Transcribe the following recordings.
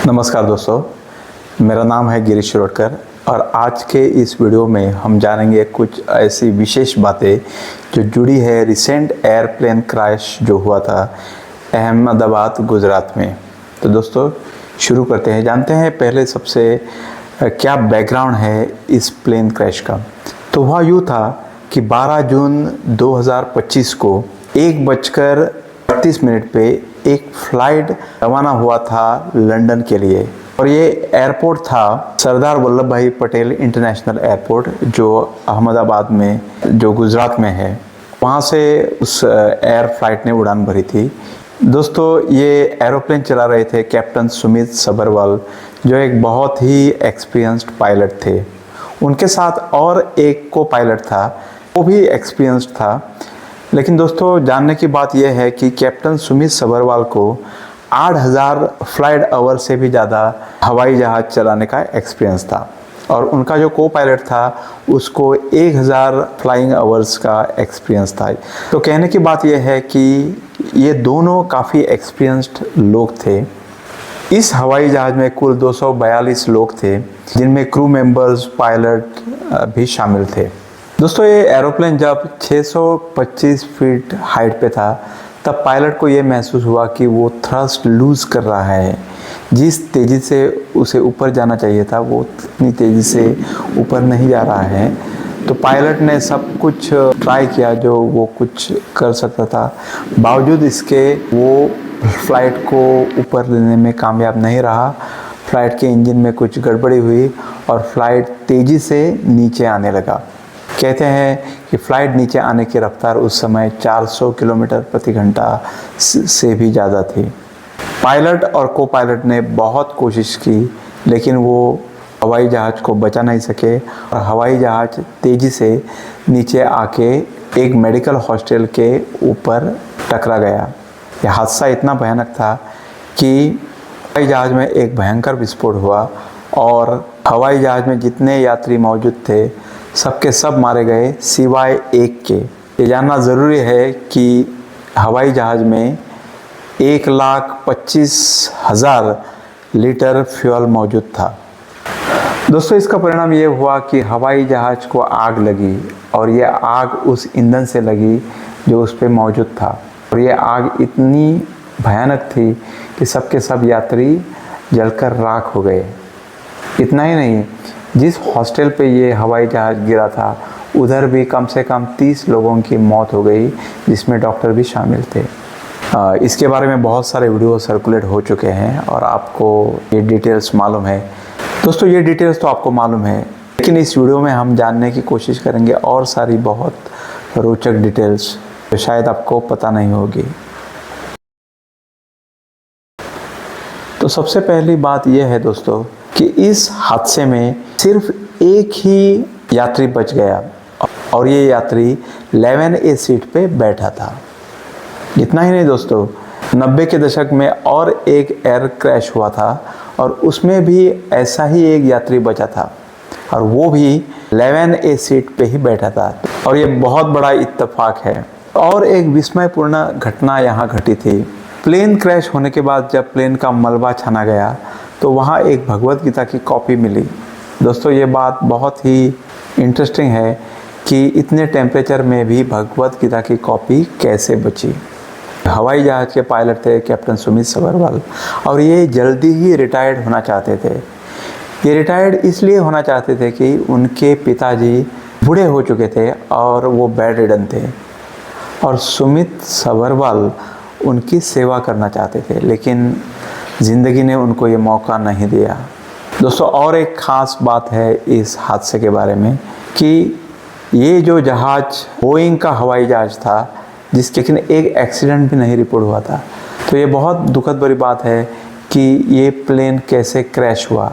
नमस्कार दोस्तों, मेरा नाम है गिरीश शिरोडकर और आज के इस वीडियो में हम जानेंगे कुछ ऐसी विशेष बातें जो जुड़ी है रिसेंट एयरप्लेन क्रैश जो हुआ था अहमदाबाद गुजरात में। तो दोस्तों शुरू करते हैं, जानते हैं पहले सबसे क्या बैकग्राउंड है इस प्लेन क्रैश का। तो वह यूँ था कि 12 जून 2025 को 1:38 पे एक फ्लाइट रवाना हुआ था लंदन के लिए और ये एयरपोर्ट था सरदार वल्लभ भाई पटेल इंटरनेशनल एयरपोर्ट जो अहमदाबाद में जो गुजरात में है। वहाँ से उस एयर फ्लाइट ने उड़ान भरी थी। दोस्तों ये एरोप्लेन चला रहे थे कैप्टन सुमित सभरवाल जो एक बहुत ही एक्सपीरियंस्ड पायलट थे। उनके साथ और एक को पायलट था, वो भी एक्सपीरियंस्ड था। लेकिन दोस्तों जानने की बात यह है कि कैप्टन सुमित सभरवाल को 8000 फ्लाइट आवर से भी ज़्यादा हवाई जहाज़ चलाने का एक्सपीरियंस था और उनका जो को पायलट था उसको 1000 फ्लाइंग आवर्स का एक्सपीरियंस था। तो कहने की बात यह है कि ये दोनों काफ़ी एक्सपीरियंस्ड लोग थे। इस हवाई जहाज़ में कुल 242 लोग थे जिनमें क्रू मेंबर्स, पायलट भी शामिल थे। दोस्तों ये एरोप्लेन जब 625 फीट हाइट पे था तब पायलट को ये महसूस हुआ कि वो थ्रस्ट लूज़ कर रहा है। जिस तेज़ी से उसे ऊपर जाना चाहिए था वो इतनी तेज़ी से ऊपर नहीं जा रहा है। तो पायलट ने सब कुछ ट्राई किया जो वो कुछ कर सकता था, बावजूद इसके वो फ्लाइट को ऊपर लेने में कामयाब नहीं रहा। फ्लाइट के इंजन में कुछ गड़बड़ी हुई और फ्लाइट तेज़ी से नीचे आने लगा। कहते हैं कि फ़्लाइट नीचे आने की रफ्तार उस समय 400 किलोमीटर प्रति घंटा से भी ज़्यादा थी। पायलट और को पायलट ने बहुत कोशिश की लेकिन वो हवाई जहाज़ को बचा नहीं सके और हवाई जहाज़ तेज़ी से नीचे आके एक मेडिकल हॉस्टल के ऊपर टकरा गया। यह हादसा इतना भयानक था कि हवाई जहाज़ में एक भयंकर विस्फोट हुआ और हवाई जहाज़ में जितने यात्री मौजूद थे सबके सब मारे गए सिवाय एक के। ये जानना ज़रूरी है कि हवाई जहाज़ में 1,25,000 लीटर फ्यूल मौजूद था। दोस्तों इसका परिणाम ये हुआ कि हवाई जहाज़ को आग लगी और ये आग उस ईंधन से लगी जो उस पर मौजूद था और ये आग इतनी भयानक थी कि सबके सब यात्री जलकर राख हो गए। इतना ही नहीं, जिस हॉस्टल पे ये हवाई जहाज़ गिरा था उधर भी कम से कम 30 लोगों की मौत हो गई जिसमें डॉक्टर भी शामिल थे। इसके बारे में बहुत सारे वीडियो सर्कुलेट हो चुके हैं और आपको ये डिटेल्स मालूम है। दोस्तों ये डिटेल्स तो आपको मालूम है लेकिन इस वीडियो में हम जानने की कोशिश करेंगे और सारी बहुत रोचक डिटेल्स जो शायद आपको पता नहीं होगी। तो सबसे पहली बात यह है दोस्तों कि इस हादसे में सिर्फ एक ही यात्री बच गया और ये यात्री 11A सीट पे बैठा था। इतना ही नहीं दोस्तों, 90 के दशक में और एक एयर क्रैश हुआ था और उसमें भी ऐसा ही एक यात्री बचा था और वो भी 11A सीट पे ही बैठा था और ये बहुत बड़ा इत्तेफाक है। और एक विस्मयपूर्ण घटना यहाँ घटी थी। प्लेन क्रैश होने के बाद जब प्लेन का मलबा छाना गया तो वहाँ एक भगवत गीता की कॉपी मिली। दोस्तों ये बात बहुत ही इंटरेस्टिंग है कि इतने टेम्परेचर में भी भगवत गीता की कॉपी कैसे बची। हवाई जहाज़ के पायलट थे कैप्टन सुमित सभरवाल और ये जल्दी ही रिटायर्ड होना चाहते थे। ये रिटायर्ड इसलिए होना चाहते थे कि उनके पिताजी बूढ़े हो चुके थे और वो बेड रिडन थे और सुमित सभरवाल उनकी सेवा करना चाहते थे लेकिन ज़िंदगी ने उनको ये मौका नहीं दिया। दोस्तों और एक ख़ास बात है इस हादसे के बारे में कि ये जो जहाज़ बोइंग का हवाई जहाज़ था जिसके लेकिन एक एक्सीडेंट भी नहीं रिपोर्ट हुआ था। तो ये बहुत दुखद भरी बात है कि ये प्लेन कैसे क्रैश हुआ।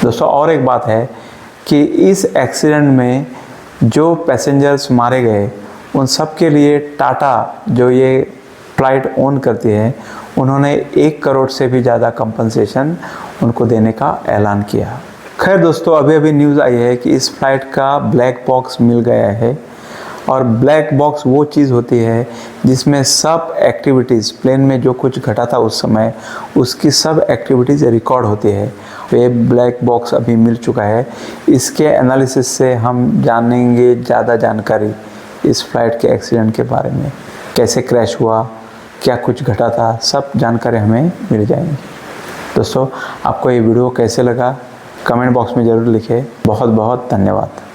दोस्तों और एक बात है कि इस एक्सीडेंट में जो पैसेंजर्स मारे गए उन सब के लिए टाटा जो ये फ्लाइट ओन करती है उन्होंने 1 करोड़ से भी ज़्यादा कंपनसेशन उनको देने का ऐलान किया। खैर दोस्तों अभी न्यूज़ आई है कि इस फ्लाइट का ब्लैक बॉक्स मिल गया है और ब्लैक बॉक्स वो चीज़ होती है जिसमें सब एक्टिविटीज़ प्लेन में जो कुछ घटा था उस समय उसकी सब एक्टिविटीज़ रिकॉर्ड होती है। ये ब्लैक बॉक्स अभी मिल चुका है। इसके एनालिसिस से हम जानेंगे ज़्यादा जानकारी इस फ्लाइट के एक्सीडेंट के बारे में, कैसे क्रैश हुआ, क्या कुछ घटा था, सब जानकारी हमें मिल जाएंगी। दोस्तों, आपको ये वीडियो कैसे लगा कमेंट बॉक्स में ज़रूर लिखें। बहुत बहुत धन्यवाद।